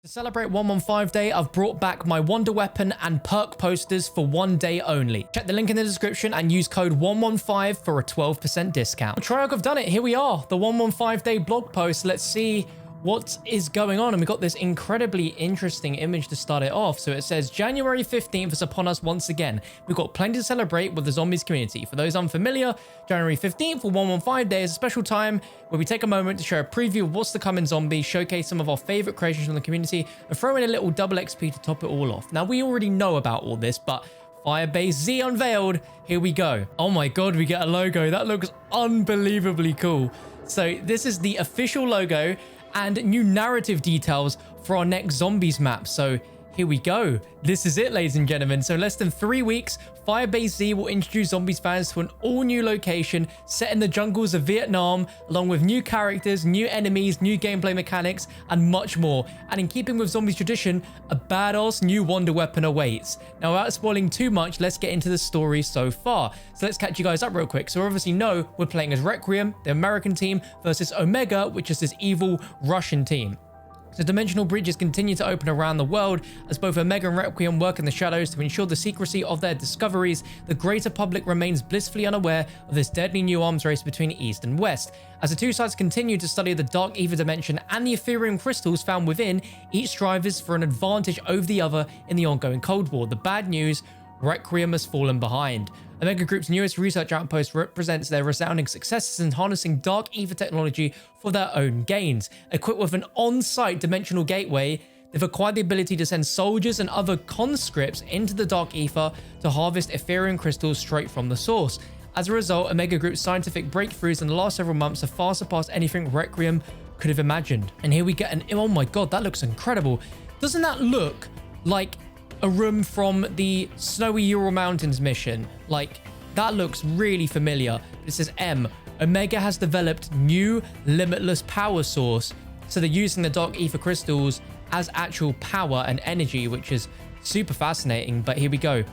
To celebrate 115 Day, I've brought back my Wonder Weapon and perk posters for 1 day only. Check the link in the description and use code 115 for a 12% discount. Triarch have done it. Here we are, the 115 Day blog post. Let's see what is going on. And we got this incredibly interesting image to start it off. So it says January 15th is upon us once again. We've got plenty to celebrate with the zombies community. For those unfamiliar, January 15th or 115 Day is a special time where we take a moment to share a preview of what's to come in zombies, showcase some of our favorite creations from the community, and throw in a little double XP to top it all off. Now, we already know about all this, but Firebase Z unveiled. Here we go. Oh my god, we get a logo. That looks unbelievably cool. So this is the official logo and new narrative details for our next zombies map. So here we go. This is it, ladies and gentlemen. So in less than 3 weeks, Firebase Z will introduce zombies fans to an all-new location set in the jungles of Vietnam, along with new characters, new enemies, new gameplay mechanics, and much more. And in keeping with zombies tradition, a badass new wonder weapon awaits. Now, without spoiling too much, let's get into the story so far. So let's catch you guys up real quick. So obviously know we're playing as Requiem, the American team, versus Omega, which is this evil Russian team. So dimensional breaches continue to open around the world as both Omega and Requiem work in the shadows to ensure the secrecy of their discoveries. The greater public remains blissfully unaware of this deadly new arms race between East and West. As the two sides continue to study the Dark Aether dimension and the Ethereum crystals found within, each strives for an advantage over the other in the ongoing Cold War. The bad news: Requiem has fallen behind. Omega Group's newest research outpost represents their resounding successes in harnessing Dark Aether technology for their own gains. Equipped with an on-site dimensional gateway, they've acquired the ability to send soldiers and other conscripts into the Dark Aether to harvest Ethereum crystals straight from the source. As a result, Omega Group's scientific breakthroughs in the last several months have far surpassed anything Requiem could have imagined. And here we get an... oh my god, that looks incredible. Doesn't that look like a room from the Snowy Ural Mountains mission? Like, that looks really familiar. It says Omega has developed new limitless power source. So they're using the Dark Aether crystals as actual power and energy, which is super fascinating. But here we go.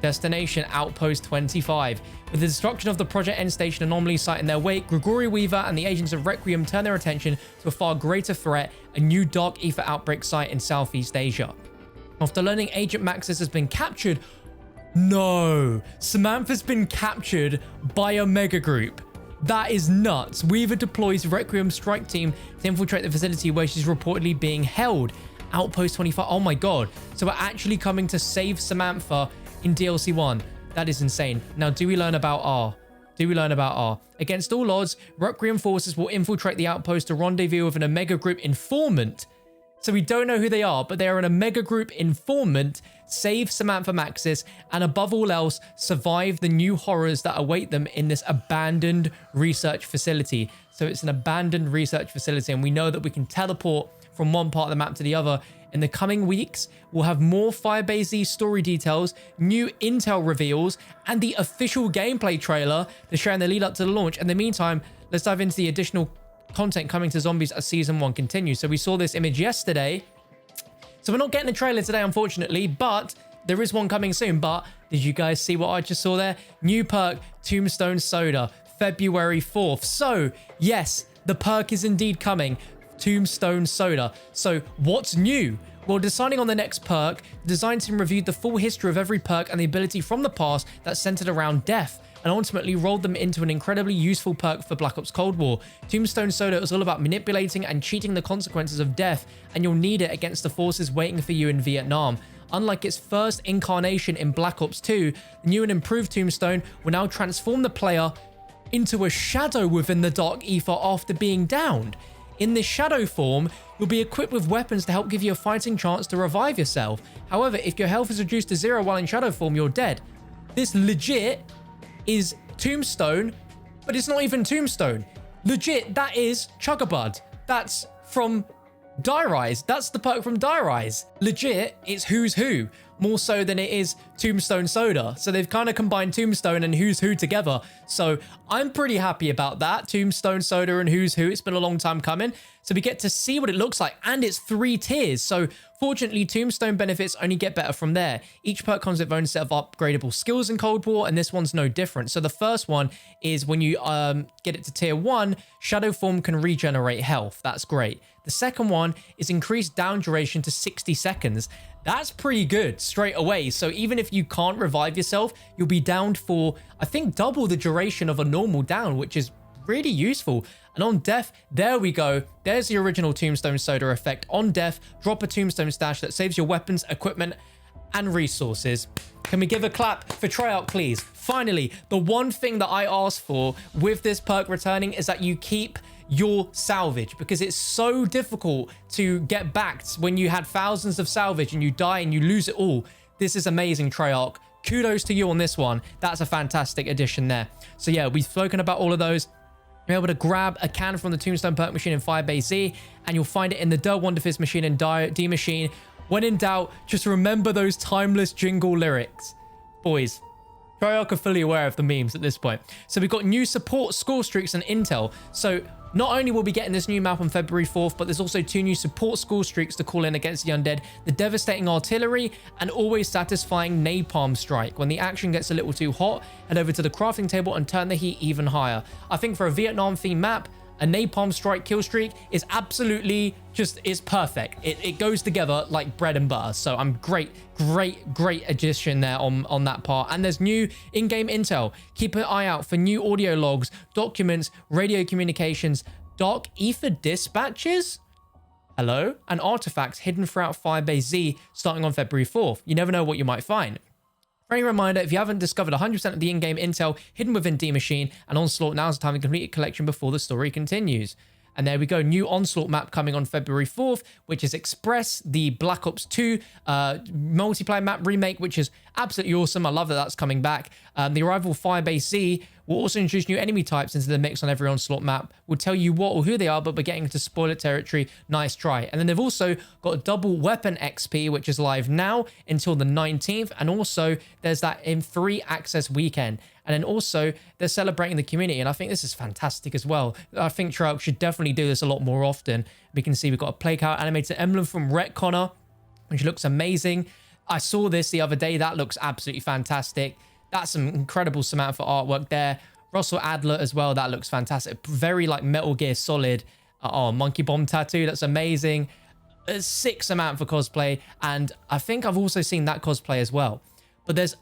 Destination Outpost 25. With the destruction of the Projekt Endstation anomaly site in their wake, Gregory Weaver and the agents of Requiem turn their attention to a far greater threat, a new Dark Aether outbreak site in Southeast Asia. After learning Agent Maxis has been captured... no! Samantha's been captured by Omega Group. That is nuts. Weaver deploys Requiem strike team to infiltrate the facility where she's reportedly being held. Outpost 25. Oh my god. So we're actually coming to save Samantha in DLC 1. That is insane. Now, do we learn about R? Do we learn about R? Against all odds, Requiem forces will infiltrate the outpost to rendezvous with an Omega Group informant. So we don't know who they are, but they are an Omega Group informant, save Samantha Maxis, and above all else, survive the new horrors that await them in this abandoned research facility. So it's an abandoned research facility, and we know that we can teleport from one part of the map to the other. In the coming weeks, we'll have more Firebase Z story details, new intel reveals, and the official gameplay trailer to share in the lead up to the launch. In the meantime, let's dive into the additional content coming to zombies as season 1 continues. So we saw this image yesterday. So we're not getting a trailer today, unfortunately, but there is one coming soon. But did you guys see what I just saw there? New perk, Tombstone Soda, February 4th. So yes, the perk is indeed coming, Tombstone Soda. So what's new? Well, deciding on the next perk, the design team reviewed the full history of every perk and the ability from the past that's centered around death, and ultimately rolled them into an incredibly useful perk for Black Ops Cold War. Tombstone Soda is all about manipulating and cheating the consequences of death, and you'll need it against the forces waiting for you in Vietnam. Unlike its first incarnation in Black Ops 2, the new and improved Tombstone will now transform the player into a shadow within the Dark Aether after being downed. In this shadow form, you'll be equipped with weapons to help give you a fighting chance to revive yourself. However, if your health is reduced to 0 while in shadow form, you're dead. This legit is Tombstone, but it's not even Tombstone. Legit, that is Chugabud. That's from Die Rise. That's the perk from Die Rise. Legit, it's Who's Who, more so than it is Tombstone Soda. So they've kind of combined Tombstone and Who's Who together. So I'm pretty happy about that. Tombstone Soda and Who's Who. It's been a long time coming. So we get to see what it looks like, and it's 3 tiers. So fortunately, Tombstone benefits only get better from there. Each perk comes with its own set of upgradable skills in Cold War, and this one's no different. So the first one is when you get it to tier 1, Shadow Form can regenerate health. That's great. The The second one is increased down duration to 60 seconds. That's pretty good straight away. So even if you can't revive yourself, you'll be downed for, I think, double the duration of a normal down, which is really useful. And on death, there we go. There's the original Tombstone Soda effect. On death, drop a Tombstone stash that saves your weapons, equipment, and resources. Can we give a clap for Treyarch, please? Finally, the one thing that I asked for with this perk returning is that you keep your salvage, because it's so difficult to get back when you had thousands of salvage and you die and you lose it all. This is amazing, Treyarch. Kudos to you on this one. That's a fantastic addition there. So yeah, we've spoken about all of those. You're able to grab a can from the Tombstone perk machine in Firebase Z, and you'll find it in the Dark Wonderfizz machine in D machine. When in doubt, just remember those timeless jingle lyrics. Boys, Treyarch are fully aware of the memes at this point. So we've got new support, Scorestreaks, and intel. So not only will we be getting this new map on February 4th, but there's also 2 new support Scorestreaks to call in against the undead, the devastating artillery, and always satisfying napalm strike. When the action gets a little too hot, head over to the crafting table and turn the heat even higher. I think for a Vietnam themed map, a napalm strike kill streak is absolutely just, it's perfect. It goes together like bread and butter. So I'm great addition there on that part. And there's new in-game intel. Keep an eye out for new audio logs, documents, radio communications, Dark Aether dispatches, hello, and artifacts hidden throughout Firebase Z starting on February 4th. You never know what you might find. Friendly reminder, if you haven't discovered 100% of the in-game intel hidden within D Machine and Onslaught, now's the time to complete a collection before the story continues. And there we go, new Onslaught map coming on February 4th, which is Express, the Black Ops 2 multiplayer map remake, which is absolutely awesome. I love that that's coming back. The arrival of Firebase Z will also introduce new enemy types into the mix on every Onslaught map. We'll tell you what or who they are, but we're getting into spoiler territory. Nice try. And then they've also got a double weapon XP, which is live now until the 19th. And also there's that in free access weekend. And then also they're celebrating the community. And I think this is fantastic as well. I think Treyarch should definitely do this a lot more often. We can see we've got a play card animated emblem from Retconner, which looks amazing. I saw this the other day. That looks absolutely fantastic. That's some incredible Samantha artwork there. Russell Adler as well. That looks fantastic. Very like Metal Gear Solid. Oh, Monkey Bomb tattoo. That's amazing. A sick Samantha cosplay. And I think I've also seen that cosplay as well. But there's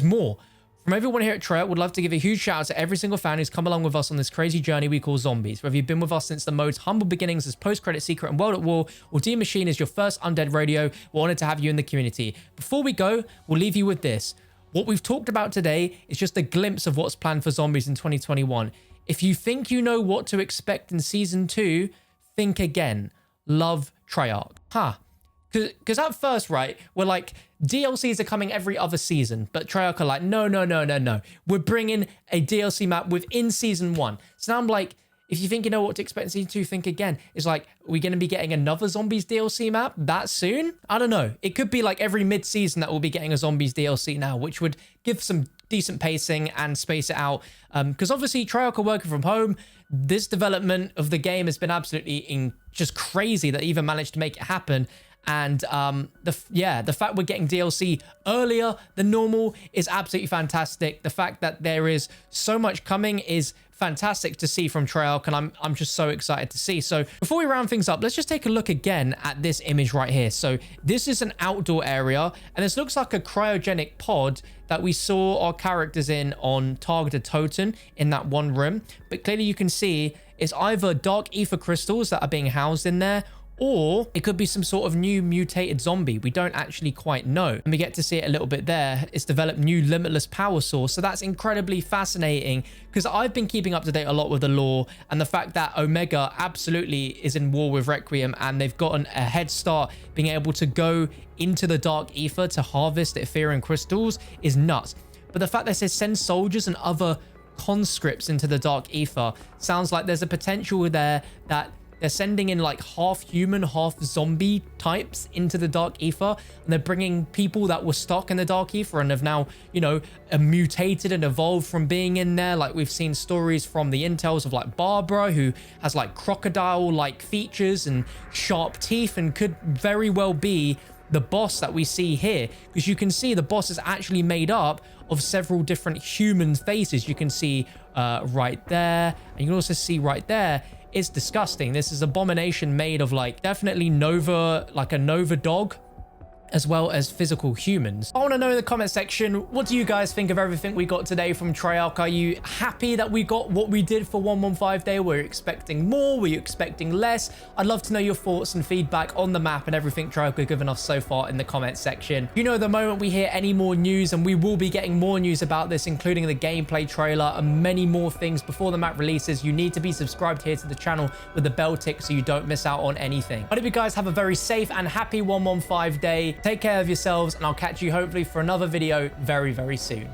more. From everyone here at Treyarch, would love to give a huge shout out to every single fan who's come along with us on this crazy journey we call zombies. Whether you've been with us since the mode's humble beginnings as Post-Credit Secret and World at War, or D Machine is your first undead radio, we're honored to have you in the community. Before we go, we'll leave you with this. What we've talked about today is just a glimpse of what's planned for zombies in 2021. If you think you know what to expect in Season 2, think again. Love, Treyarch. Because at first, right, we're like, DLCs are coming every other season, but Treyarch are like, no. We're bringing a DLC map within Season 1. So now I'm like, if you think you know what to expect in Season 2, think again. It's like, are we going to be getting another Zombies DLC map that soon? I don't know. It could be like every mid-season that we'll be getting a Zombies DLC now, which would give some decent pacing and space it out. Because obviously Treyarch are working from home. This development of the game has been absolutely just crazy that they even managed to make it happen. And the fact we're getting DLC earlier than normal is absolutely fantastic. The fact that there is so much coming is fantastic to see from Treyarch, and I'm just so excited to see. So before we round things up, let's just take a look again at this image right here. So this is an outdoor area, and this looks like a cryogenic pod that we saw our characters in on Targeted Totem in that one room. But clearly you can see it's either Dark Aether crystals that are being housed in there, or it could be some sort of new mutated zombie. We don't actually quite know. And we get to see it a little bit there. It's developed new limitless power source. So that's incredibly fascinating, because I've been keeping up to date a lot with the lore, and the fact that Omega absolutely is in war with Requiem, and they've gotten a head start being able to go into the Dark Aether to harvest Ethereum crystals is nuts. But the fact that it says send soldiers and other conscripts into the Dark Aether sounds like there's a potential there that they're sending in like half human, half zombie types into the Dark Aether, and they're bringing people that were stuck in the Dark Aether and have now, you know, mutated and evolved from being in there. Like we've seen stories from the intels of like Barbara, who has like crocodile-like features and sharp teeth, and could very well be the boss that we see here, because you can see the boss is actually made up of several different human faces. You can see right there, and you can also see right there It's disgusting. This is abomination made of like definitely Nova, like a Nova dog, as well as physical humans. I want to know in the comment section, what do you guys think of everything we got today from Treyarch? Are you happy that we got what we did for 115 Day? Were you expecting more? Were you expecting less? I'd love to know your thoughts and feedback on the map and everything Treyarch have given us so far in the comment section. You know, the moment we hear any more news, and we will be getting more news about this, including the gameplay trailer and many more things before the map releases, you need to be subscribed here to the channel with the bell tick so you don't miss out on anything. I hope you guys have a very safe and happy 115 Day. Take care of yourselves, and I'll catch you hopefully for another video very, very soon.